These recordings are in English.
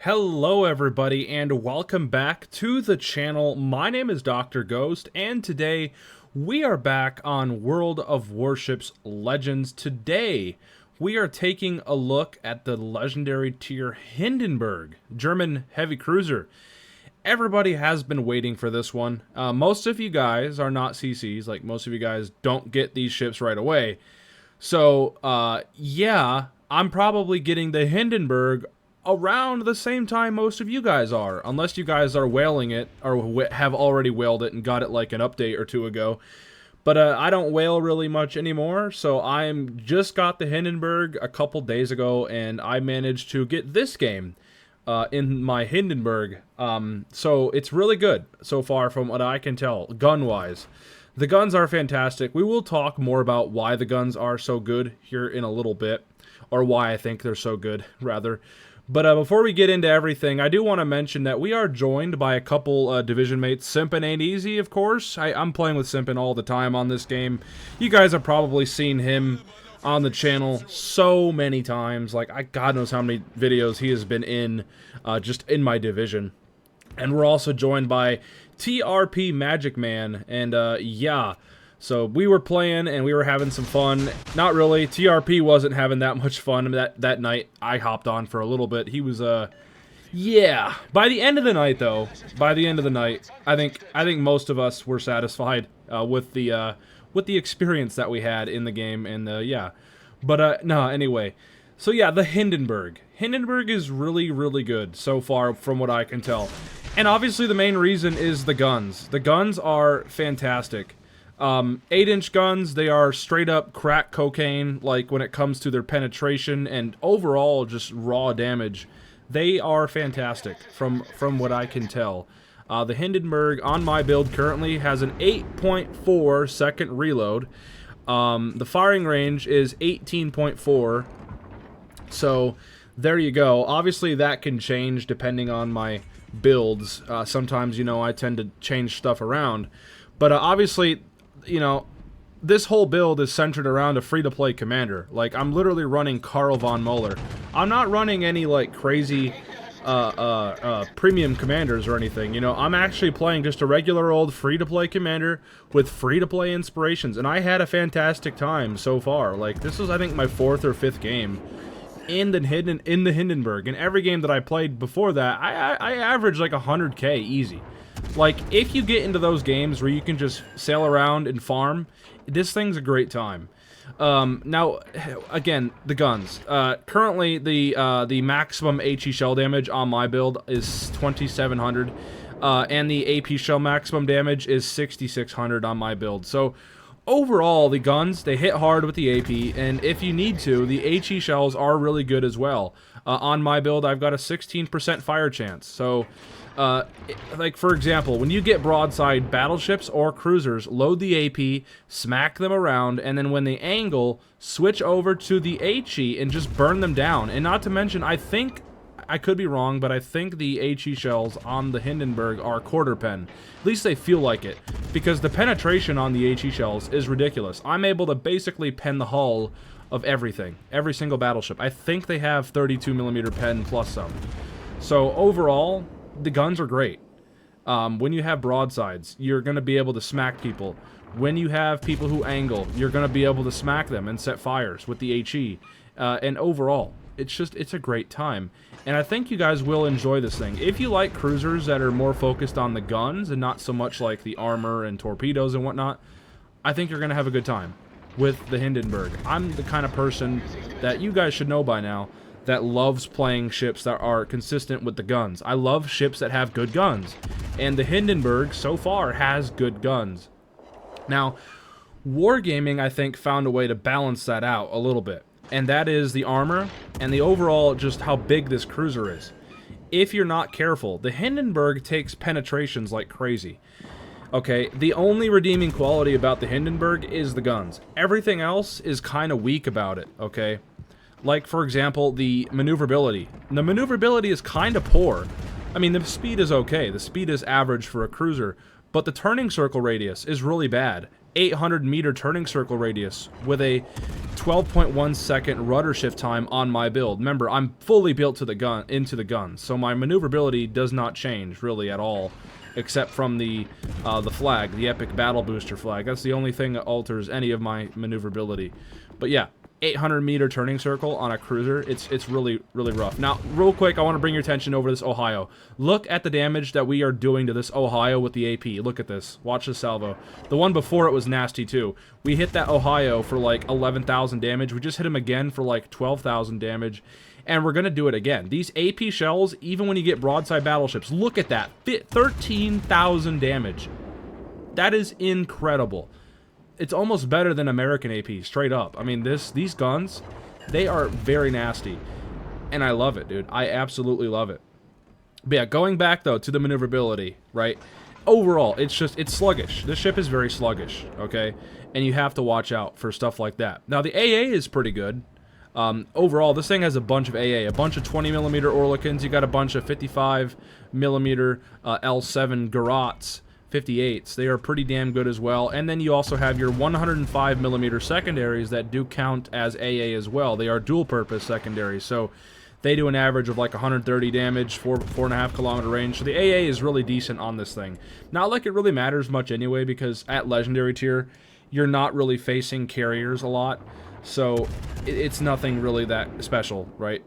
Hello everybody and welcome back to the channel. My name is Dr. Ghost and today we are back on World of Warships Legends. Today we are taking a look at the legendary tier Hindenburg, German heavy cruiser. Everybody has been waiting for this one. Most of you guys are not CCs, like most of you guys don't get these ships right away. So yeah, I'm probably getting the Hindenburg around the same time most of you guys are, unless you guys are whaling it or have already whaled it and got it like an update or two ago. But I don't whale really much anymore, so I just got the Hindenburg a couple days ago, and I managed to get this game in my Hindenburg. So it's really good so far from what I can tell, gun-wise. The guns are fantastic. We will talk more about why the guns are so good here in a little bit, or why I think they're so good, rather. But before we get into everything, I do want to mention that we are joined by a couple division mates. Simpin ain't easy, of course. I'm playing with Simpin all the time on this game. You guys have probably seen him on the channel so many times. Like, God knows how many videos he has been in, just in my division. And we're also joined by TRP Magic Man, and yeah. So we were playing and we were having some fun. Not really. TRP wasn't having that much fun that night. I hopped on for a little bit. He was yeah. By the end of the night though, I think most of us were satisfied with the experience that we had in the game, and yeah. But no, anyway. So yeah, the Hindenburg. Hindenburg is really good so far from what I can tell. And obviously the main reason is the guns. The guns are fantastic. 8-inch guns, they are straight up crack cocaine, like when it comes to their penetration and overall just raw damage. They are fantastic from what I can tell. The Hindenburg on my build currently has an 8.4 second reload. The firing range is 18.4. So there you go. Obviously that can change depending on my builds. Sometimes, you know, I tend to change stuff around. But obviously, you know, this whole build is centered around a free-to-play commander. Like, I'm literally running Karl von Muller. I'm not running any, like, crazy premium commanders or anything, you know. I'm actually playing just a regular old free-to-play commander with free-to-play inspirations, and I had a fantastic time so far. Like, this was, I think, my 4th or 5th game in the Hindenburg. In every game that I played before that, I averaged, like, 100k easy. Like, if you get into those games where you can just sail around and farm, this thing's a great time. Now, again, the guns. Currently, the maximum HE shell damage on my build is 2,700, and the AP shell maximum damage is 6,600 on my build. So, overall, the guns, they hit hard with the AP, and if you need to, the HE shells are really good as well. On my build, I've got a 16% fire chance, so like, for example, when you get broadside battleships or cruisers, load the AP, smack them around, and then when they angle, switch over to the HE and just burn them down. And not to mention, I think, I could be wrong, but I think the HE shells on the Hindenburg are quarter pen. At least they feel like it, because the penetration on the HE shells is ridiculous. I'm able to basically pen the hull of everything, every single battleship. I think they have 32mm pen plus some. So overall, the guns are great. When you have broadsides, you're going to be able to smack people. When you have people who angle, you're going to be able to smack them and set fires with the HE. And overall, it's a great time. And I think you guys will enjoy this thing. If you like cruisers that are more focused on the guns and not so much like the armor and torpedoes and whatnot, I think you're going to have a good time with the Hindenburg. I'm the kind of person that you guys should know by now that loves playing ships that are consistent with the guns. I love ships that have good guns, and the Hindenburg so far has good guns. Now, Wargaming, I think, found a way to balance that out a little bit, and that is the armor and the overall just how big this cruiser is. If you're not careful, the Hindenburg takes penetrations like crazy. Okay, the only redeeming quality about the Hindenburg is the guns. Everything else is kind of weak about it, okay? Like, for example, the maneuverability. The maneuverability is kind of poor. I mean, the speed is okay. The speed is average for a cruiser, but the turning circle radius is really bad. 800-meter turning circle radius with a 12.1 second rudder shift time on my build. Remember, I'm fully built to the gun into the gun, so my maneuverability does not change really at all, except from the flag, the epic battle booster flag. That's the only thing that alters any of my maneuverability. But yeah, 800-meter turning circle on a cruiser, it's really, really rough. Now, real quick, I want to bring your attention over this Ohio. Look at the damage that we are doing to this Ohio with the AP. Look at this. Watch the salvo. The one before it was nasty, too. We hit that Ohio for, like, 11,000 damage. We just hit him again for, like, 12,000 damage. And we're going to do it again. These AP shells, even when you get broadside battleships, look at that. 13,000 damage. That is incredible. It's almost better than American AP, straight up. I mean, these guns, they are very nasty. And I love it, dude. I absolutely love it. But yeah, going back, though, to the maneuverability, right? Overall, it's sluggish. This ship is very sluggish, okay? And you have to watch out for stuff like that. Now, the AA is pretty good. Overall, this thing has a bunch of AA, a bunch of 20mm Oerlikons. You got a bunch of 55mm L7 Garots. 58s. They are pretty damn good as well. And then you also have your 105mm secondaries that do count as AA as well. They are dual purpose secondaries, so they do an average of like 130 damage, 4.5 kilometer range. So the AA is really decent on this thing. Not like it really matters much anyway, because at legendary tier, you're not really facing carriers a lot. So it's nothing really that special, right?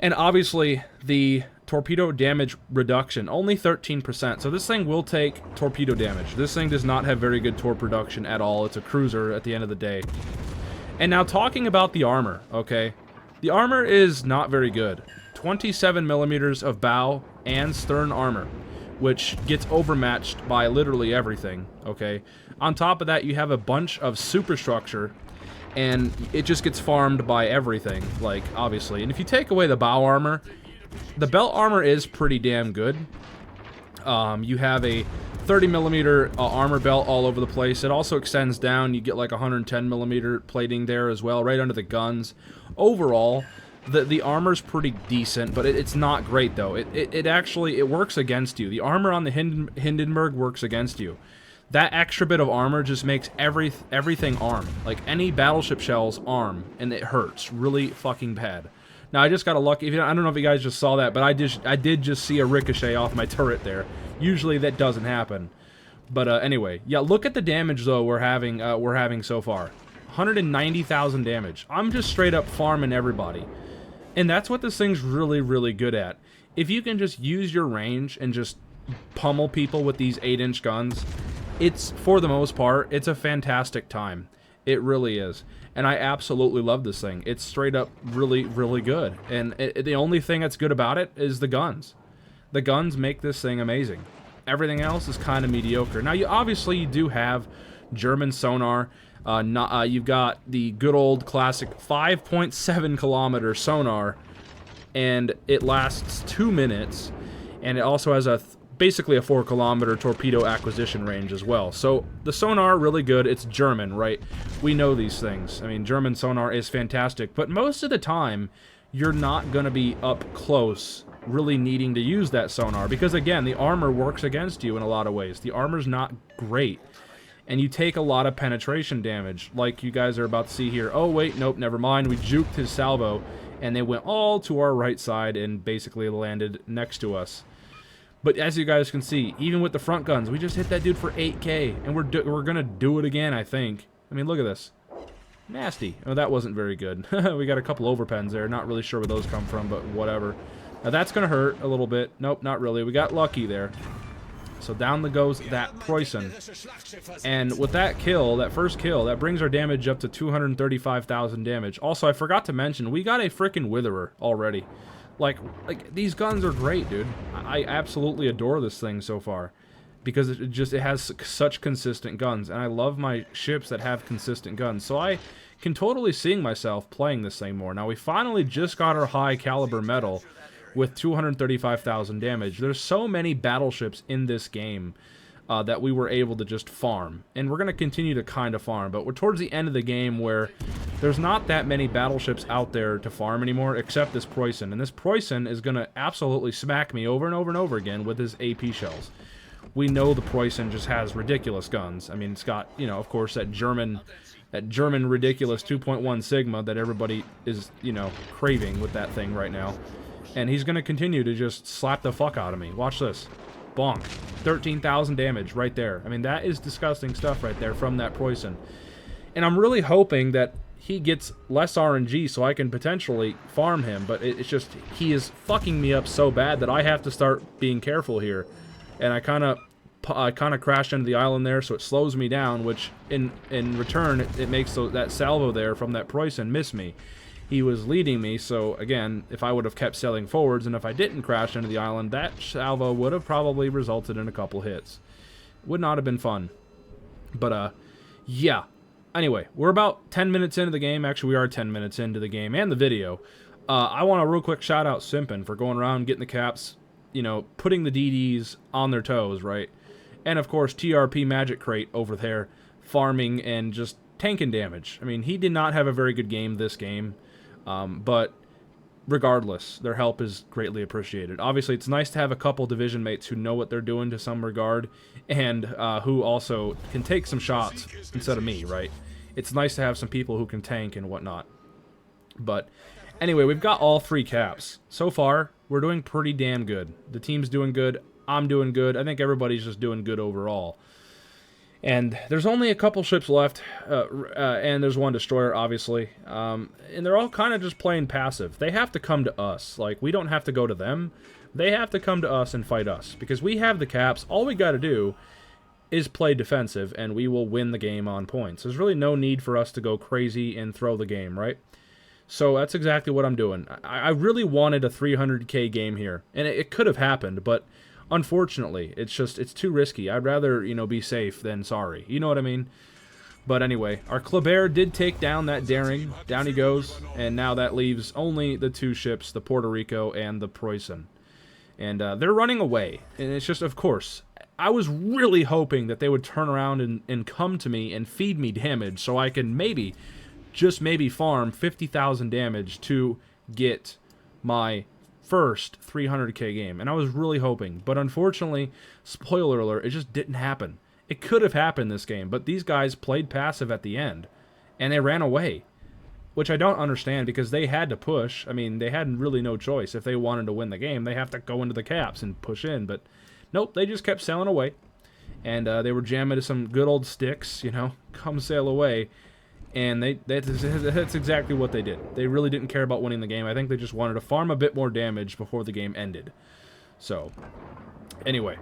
And obviously, the torpedo damage reduction, only 13%. So this thing will take torpedo damage. This thing does not have very good torp reduction at all. It's a cruiser at the end of the day. And now talking about the armor, okay? The armor is not very good. 27mm of bow and stern armor, which gets overmatched by literally everything, okay? On top of that, you have a bunch of superstructure, and it just gets farmed by everything, like, obviously. And if you take away the bow armor, the belt armor is pretty damn good. You have a 30mm armor belt all over the place. It also extends down. You get like 110mm plating there as well, right under the guns. Overall, the armor's pretty decent, but it's not great, though. It actually works against you. The armor on the Hindenburg works against you. That extra bit of armor just makes everything arm. Like, any battleship shells arm, and it hurts really fucking bad. Now, I just got a lucky... I don't know if you guys just saw that, but I did just see a ricochet off my turret there. Usually that doesn't happen. But anyway, yeah, look at the damage, though, we're having so far. 190,000 damage. I'm just straight up farming everybody. And that's what this thing's really, really good at. If you can just use your range and just pummel people with these 8-inch guns, it's, for the most part, it's a fantastic time. It really is. And I absolutely love this thing. It's straight up really, really good. And the only thing that's good about it is the guns. The guns make this thing amazing. Everything else is kind of mediocre. Now, you do have German sonar. You've got the good old classic 5.7 kilometer sonar, and it lasts 2 minutes. And it also has basically a 4 kilometer torpedo acquisition range as well. So the sonar, really good. It's German, right? We know these things. I mean, German sonar is fantastic, but most of the time you're not going to be up close really needing to use that sonar, because again, the armor works against you in a lot of ways. The armor's not great, and you take a lot of penetration damage, like you guys are about to see here. Oh wait, nope, never mind. We juked his salvo, and they went all to our right side and basically landed next to us. But as you guys can see, even with the front guns, we just hit that dude for 8K, and we're gonna do it again, I think. I mean, look at this. Nasty. Oh, that wasn't very good. We got a couple overpens there. Not really sure where those come from, but whatever. Now that's gonna hurt a little bit. Nope, not really. We got lucky there. So down goes that Preußen. And with that kill, that first kill, that brings our damage up to 235,000 damage. Also, I forgot to mention, we got a frickin' Witherer already. Like these guns are great, dude. I absolutely adore this thing so far, because it has such consistent guns, and I love my ships that have consistent guns. So I can totally see myself playing this thing more. Now, we finally just got our high caliber medal with 235,000 damage. There's so many battleships in this game that we were able to just farm, and we're going to continue to kind of farm, but we're towards the end of the game where there's not that many battleships out there to farm anymore, except this Preußen, and this Preußen is going to absolutely smack me over and over and over again with his AP shells. we know the Preußen just has ridiculous guns. I mean, it's got, you know, of course, that German ridiculous 2.1 Sigma that everybody is, you know, craving with that thing right now. And he's going to continue to just slap the fuck out of me. Watch this. Bonk. 13,000 damage right there. I mean, that is disgusting stuff right there from that Preußen. And I'm really hoping that he gets less RNG so I can potentially farm him. But it's just, he is fucking me up so bad that I have to start being careful here. And I kind of crashed into the island there, so it slows me down, which in return, it makes that salvo there from that Preußen miss me. He was leading me, so again, if I would have kept sailing forwards, and if I didn't crash into the island, that salvo would have probably resulted in a couple hits. Would not have been fun. But, yeah. Anyway, we're about 10 minutes into the game. Actually, we are 10 minutes into the game and the video. I want a real quick shout out Simpin for going around getting the caps, you know, putting the DDs on their toes, right? And, of course, TRP Magic Crate over there, farming and just tanking damage. I mean, he did not have a very good game this game. But regardless, their help is greatly appreciated. Obviously, it's nice to have a couple division mates who know what they're doing to some regard, and who also can take some shots instead of me, right? It's nice to have some people who can tank and whatnot. But anyway, we've got all 3 caps. So far, we're doing pretty damn good. The team's doing good. I'm doing good. I think everybody's just doing good overall. And there's only a couple ships left, and there's one destroyer, obviously. And they're all kind of just playing passive. They have to come to us. Like, we don't have to go to them. They have to come to us and fight us. Because we have the caps. All we got to do is play defensive, and we will win the game on points. There's really no need for us to go crazy and throw the game, right? So that's exactly what I'm doing. I really wanted a 300k game here. And it could have happened, but unfortunately, it's too risky. I'd rather, you know, be safe than sorry. You know what I mean? But anyway, our Kleber did take down that Daring. Down he goes. And now that leaves only the 2 ships, the Puerto Rico and the Preußen. And they're running away. And it's just, of course, I was really hoping that they would turn around and come to me and feed me damage so I can maybe, just maybe farm 50,000 damage to get my first 300k game, and I was really hoping, but unfortunately, spoiler alert, it just didn't happen. It could have happened this game, but these guys played passive at the end, and they ran away, which I don't understand because they had to push. I mean, they had really no choice. If they wanted to win the game, they have to go into the caps and push in, but nope, they just kept sailing away, and they were jamming to some good old sticks, you know, come sail away. And that's exactly what they did. They really didn't care about winning the game. I think they just wanted to farm a bit more damage before the game ended. So, anyway,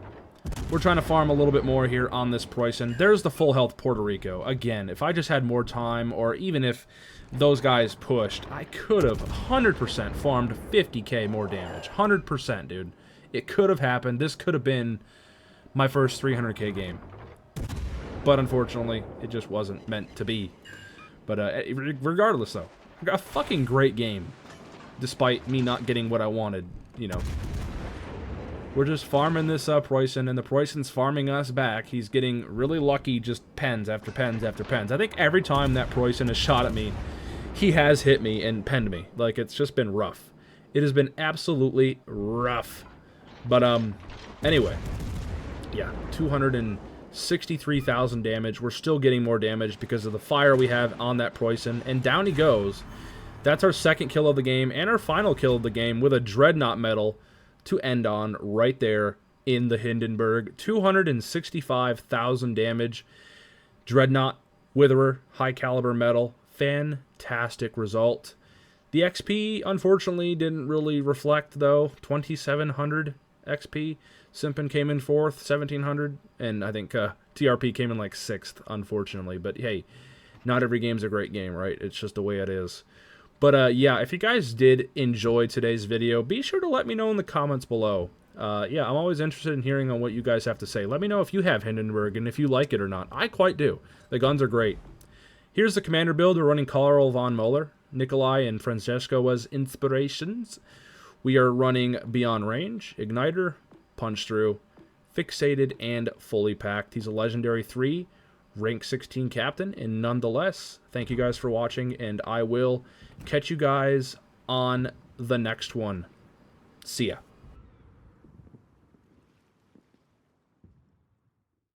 we're trying to farm a little bit more here on this Preußen. There's the full health Puerto Rico. Again, if I just had more time, or even if those guys pushed, I could have 100% farmed 50k more damage. 100%, dude. It could have happened. This could have been my first 300k game. But unfortunately, it just wasn't meant to be. But regardless, though, I got a fucking great game, despite me not getting what I wanted, you know. We're just farming this Preußen, and the Preußen's farming us back. He's getting really lucky, just pens after pens after pens. I think every time that Preußen has shot at me, he has hit me and penned me. Like, it's just been rough. It has been absolutely rough. But, anyway, yeah, 263,000 damage. We're still getting more damage because of the fire we have on that Preußen. And down he goes. That's our second kill of the game and our final kill of the game with a Dreadnought medal to end on right there in the Hindenburg. 265,000 damage. Dreadnought, Witherer, high caliber medal. Fantastic result. The XP, unfortunately, didn't really reflect, though. 2,700 XP. Simpin came in 4th, 1,700, and I think TRP came in like 6th, unfortunately. But hey, not every game's a great game, right? It's just the way it is. But yeah, if you guys did enjoy today's video, be sure to let me know in the comments below. Yeah, I'm always interested in hearing on what you guys have to say. Let me know if you have Hindenburg and if you like it or not. I quite do. The guns are great. Here's the commander build. We're running Karl von Moeller. Nikolai and Francesco as inspirations. We are running Beyond Range, Igniter, Punch Through, Fixated, and Fully Packed. He's a Legendary 3, rank 16 captain, and nonetheless, thank you guys for watching, and I will catch you guys on the next one. See ya.